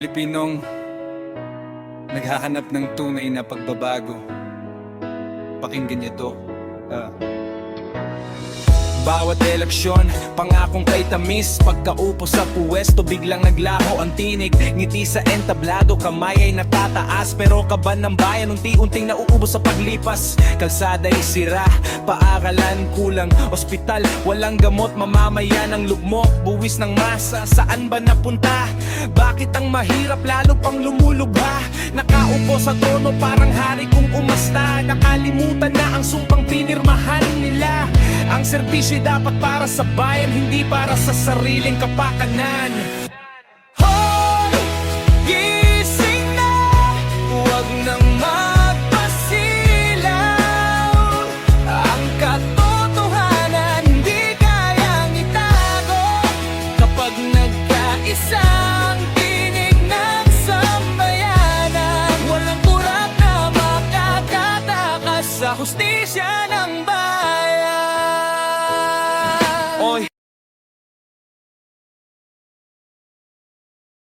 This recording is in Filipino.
Pilipinong naghahanap ng tunay na pagbabago. Pakinggan niyo to. Bawat eleksyon, pangakong kay tamis. Pagkaupo sa puwesto, biglang naglaho ang tinig. Ngiti sa entablado, kamay ay natataas. Pero kaban ng bayan, unti-unting nauubos sa paglipas. Kalsada'y sira, paaralan kulang. Ospital, walang gamot, mamamayan ang lugmok. Buwis ng masa, saan ba napunta? Bakit ang mahirap lalo pang lumulubha? Nakaupo sa trono, parang hari kung umasta. Nakalimutan na ang sumpang pinirmahan nila. Ang serbisyo'y dapat para sa bayan, hindi para sa sariling kapakanan. Hoy! Gising na! Huwag nang magpasilaw. Ang katotohanan hindi kayang itago. Kapag nagkaisang tinig ng sambayanan, walang kurap na makakatakas sa hustisya ng bayan.